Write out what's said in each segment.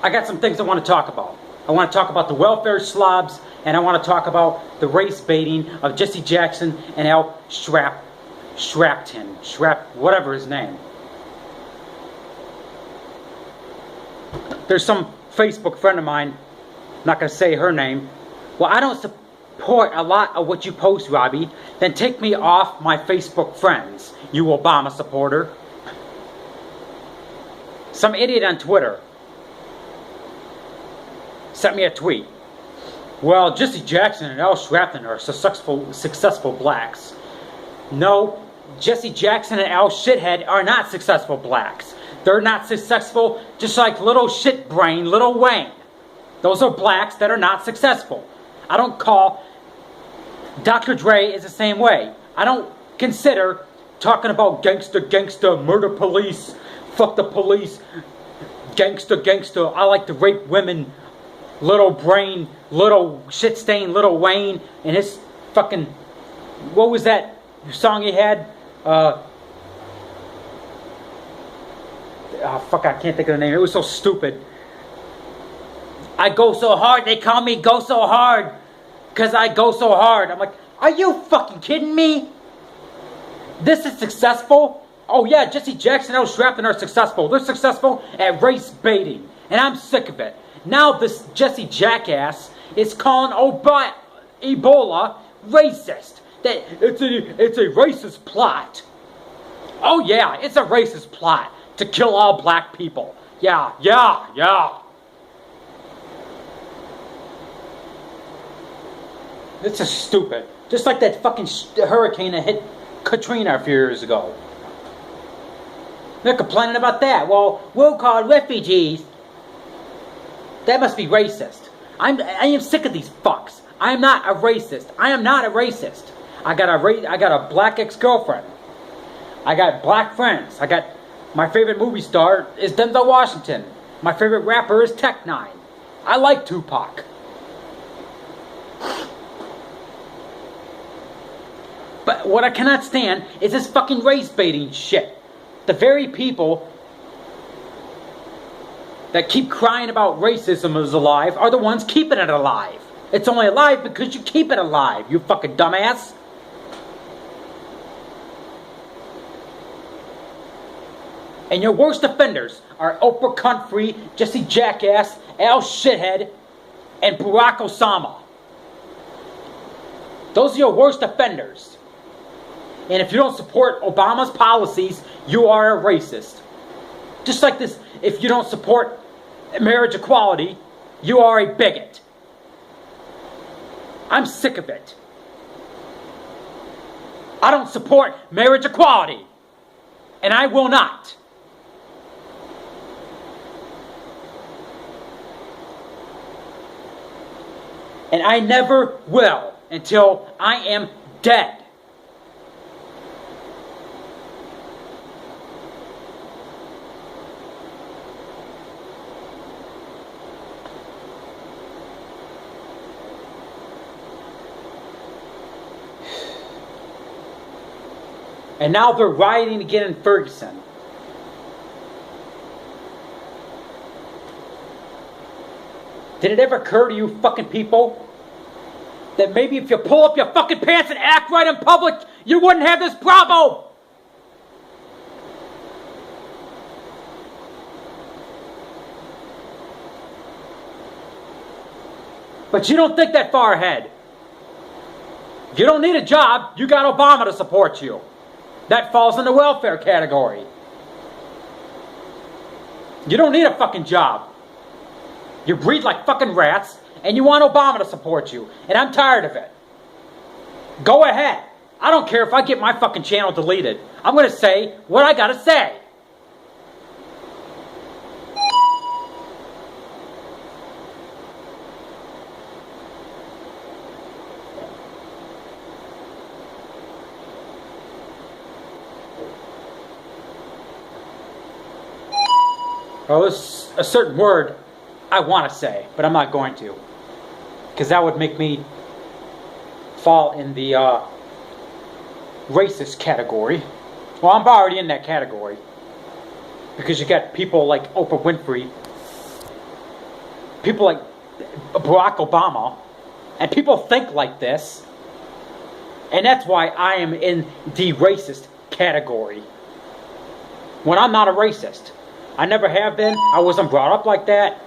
I got some things I want to talk about. I want to talk about the welfare slobs, and I want to talk about the race baiting of Jesse Jackson and Al Sharpton, whatever his name. There's some Facebook friend of mine, not going to say her name. Well, I don't support a lot of what you post, Robbie. Then take me off my Facebook friends, you Obama supporter. Some idiot on Twitter sent me a tweet. Well, Jesse Jackson and Al Sharpton are successful blacks. No, Jesse Jackson and Al Shithead are not successful blacks. They're not successful, just like little shit brain, Little Wayne. Those are blacks that are not successful. I don't call Dr. Dre is the same way. I don't consider talking about gangsta, murder police, fuck the police, gangsta. I like to rape women. Little brain, little shit stain, Little Wayne, and his fucking, what was that song he had? Oh fuck, I can't think of the name. It was so stupid. I go so hard, they call me Go So Hard, because I go so hard. I'm like, are you fucking kidding me? This is successful? Oh yeah, Jesse Jackson and Al Sharpton are successful. They're successful at race baiting, and I'm sick of it. Now this Jesse Jackass is calling Ebola racist. That it's a racist plot. Oh yeah, it's a racist plot to kill all black people. Yeah. This is stupid. Just like that fucking hurricane that hit Katrina a few years ago. They're complaining about that. Well, we'll call refugees. That must be racist. I am sick of these fucks. I am not a racist. I am not a racist. I got a black ex-girlfriend. I got black friends. I got my favorite movie star is Denzel Washington. My favorite rapper is Tech Nine. I like Tupac. But what I cannot stand is this fucking race baiting shit. The very people that keep crying about racism is alive are the ones keeping it alive. It's only alive because you keep it alive, you fucking dumbass. And your worst offenders are Oprah Cuntfree, Jesse Jackass, Al Shithead, and Barack Osama. Those are your worst offenders. And if you don't support Obama's policies, you are a racist. Just like this, if you don't support marriage equality, you are a bigot. I'm sick of it. I don't support marriage equality. And I will not. And I never will until I am dead. And now they're rioting again in Ferguson. Did it ever occur to you fucking people that maybe if you pull up your fucking pants and act right in public, you wouldn't have this problem? But you don't think that far ahead. You don't need a job, you got Obama to support you. That falls in the welfare category. You don't need a fucking job. You breed like fucking rats, and you want Obama to support you. And I'm tired of it. Go ahead. I don't care if I get my fucking channel deleted. I'm going to say what I got to say. Well, there's a certain word I want to say, but I'm not going to. Because that would make me fall in the racist category. Well, I'm already in that category. Because you got people like Oprah Winfrey people like Barack Obama, and people think like this, and that's why I am in the racist category. When I'm not a racist. I never have been. I wasn't brought up like that.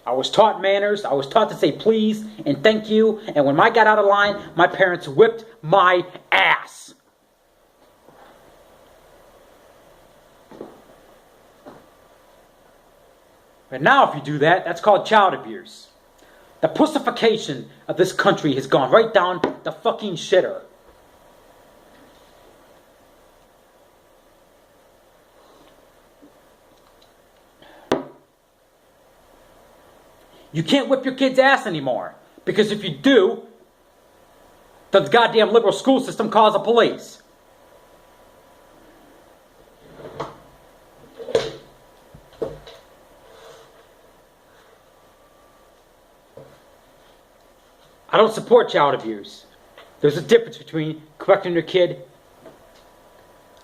I was taught manners. I was taught to say please and thank you. And when I got out of line, my parents whipped my ass. But now if you do that, that's called child abuse. The pussification of this country has gone right down the fucking shitter. You can't whip your kid's ass anymore. Because if you do, the goddamn liberal school system calls the police. I don't support child abuse. There's a difference between correcting your kid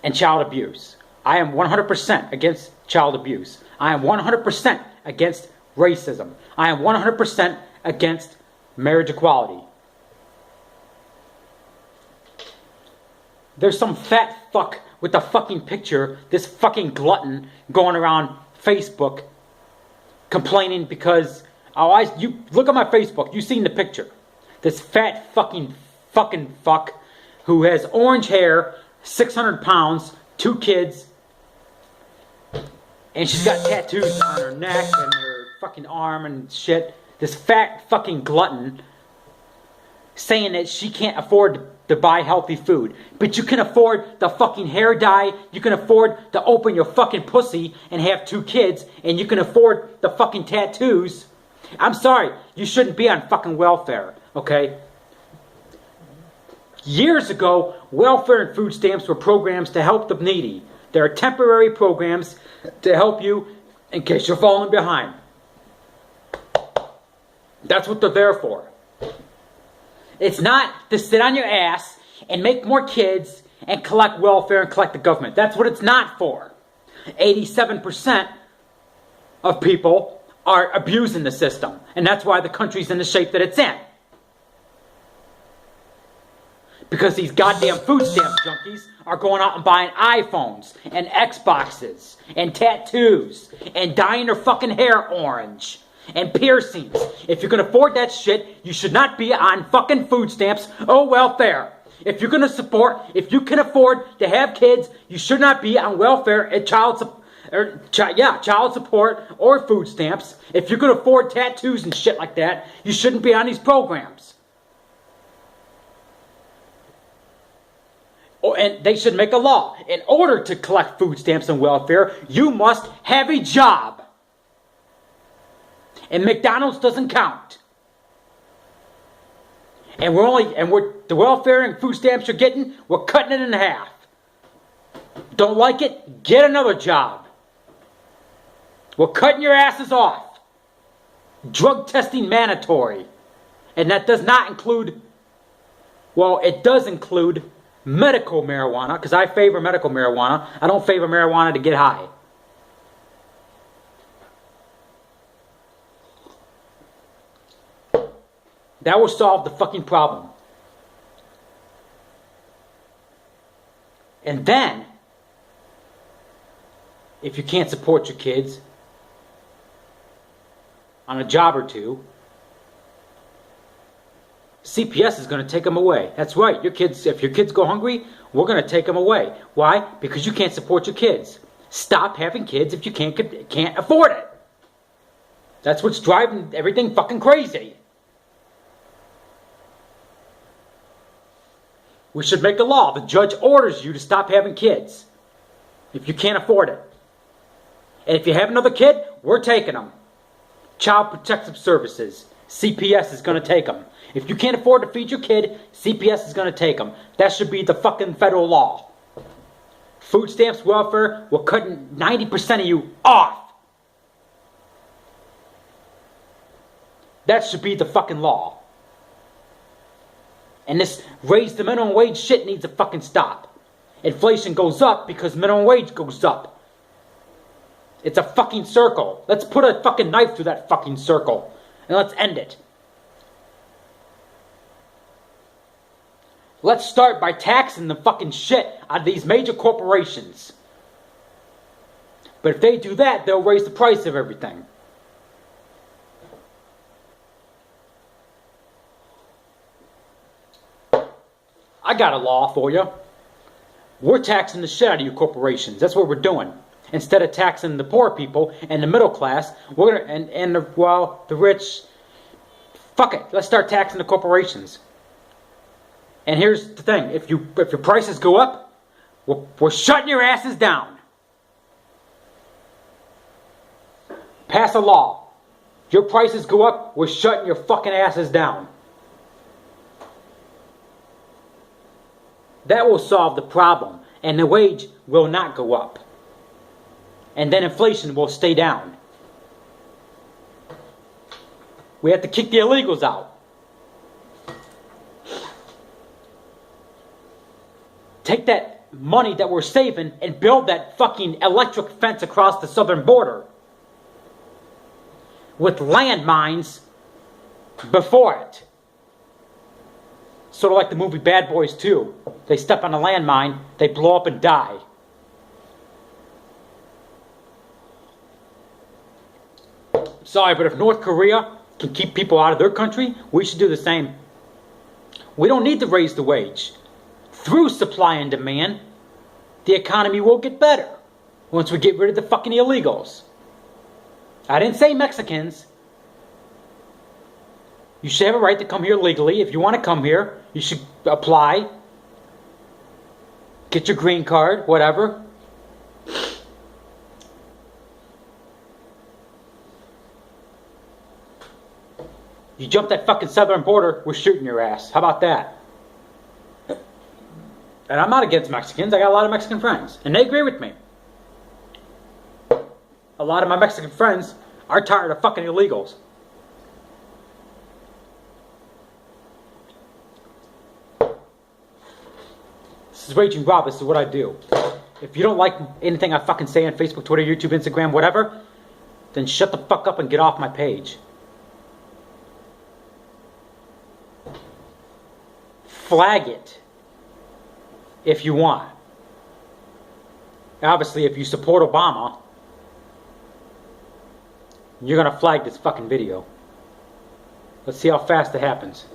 and child abuse. I am 100% against child abuse. I am 100% against racism. I am 100% against marriage equality. There's some fat fuck with a fucking picture, this fucking glutton going around Facebook complaining because you look at my Facebook, you've seen the picture. This fat fucking fuck who has orange hair, 600 pounds, 2 kids, and she's got tattoos on her neck and her fucking arm and shit. This fat fucking glutton saying that she can't afford to buy healthy food. But you can afford the fucking hair dye, you can afford to open your fucking pussy and have 2 kids, and you can afford the fucking tattoos. I'm sorry, you shouldn't be on fucking welfare, okay? Years ago, welfare and food stamps were programs to help the needy. There are temporary programs to help you in case you're falling behind. That's what they're there for. It's not to sit on your ass and make more kids and collect welfare and collect the government. That's what it's not for. 87% of people are abusing the system. And that's why the country's in the shape that it's in. Because these goddamn food stamp junkies are going out and buying iPhones and Xboxes and tattoos and dyeing their fucking hair orange and piercings. If you can afford that shit, you should not be on fucking food stamps or welfare. If you're going to support, if you can afford to have kids, you should not be on welfare and child support or food stamps. If you can afford tattoos and shit like that, you shouldn't be on these programs. Oh, and they should make a law. In order to collect food stamps and welfare, you must have a job. And McDonald's doesn't count. And the welfare and food stamps you're getting, we're cutting it in half. Don't like it? Get another job. We're cutting your asses off. Drug testing mandatory. And that does not include, well, it does include medical marijuana, because I favor medical marijuana. I don't favor marijuana to get high. That will solve the fucking problem. And then, if you can't support your kids on a job or two, CPS is going to take them away. That's right. If your kids go hungry, we're going to take them away. Why? Because you can't support your kids. Stop having kids if you can't afford it. That's what's driving everything fucking crazy. We should make a law. The judge orders you to stop having kids if you can't afford it. And if you have another kid, we're taking them. Child Protective Services, CPS is going to take them. If you can't afford to feed your kid, CPS is going to take them. That should be the fucking federal law. Food stamps, welfare, we're cutting 90% of you off. That should be the fucking law. And this raise the minimum wage shit needs to fucking stop. Inflation goes up because minimum wage goes up. It's a fucking circle. Let's put a fucking knife through that fucking circle. And let's end it. Let's start by taxing the fucking shit out of these major corporations. But if they do that, they'll raise the price of everything. I got a law for you. We're taxing the shit out of you corporations. That's what we're doing. Instead of taxing the poor people and the middle class, we're gonna and the rich. Fuck it. Let's start taxing the corporations. And here's the thing: if your prices go up, we're shutting your asses down. Pass a law. If your prices go up, we're shutting your fucking asses down. That will solve the problem, and the wage will not go up. And then inflation will stay down. We have to kick the illegals out. Take that money that we're saving and build that fucking electric fence across the southern border with landmines before it. Sort of like the movie Bad Boys 2. They step on a landmine, they blow up and die. Sorry, but if North Korea can keep people out of their country, we should do the same. We don't need to raise the wage. Through supply and demand, the economy will get better once we get rid of the fucking illegals. I didn't say Mexicans. You should have a right to come here legally. If you want to come here, you should apply. Get your green card, whatever. You jump that fucking southern border, we're shooting your ass. How about that? And I'm not against Mexicans. I got a lot of Mexican friends. And they agree with me. A lot of my Mexican friends are tired of fucking illegals. This is Raging Rob. This is what I do. If you don't like anything I fucking say on Facebook, Twitter, YouTube, Instagram, whatever, then shut the fuck up and get off my page. Flag it if you want. Obviously, if you support Obama, you're gonna flag this fucking video. Let's see how fast it happens.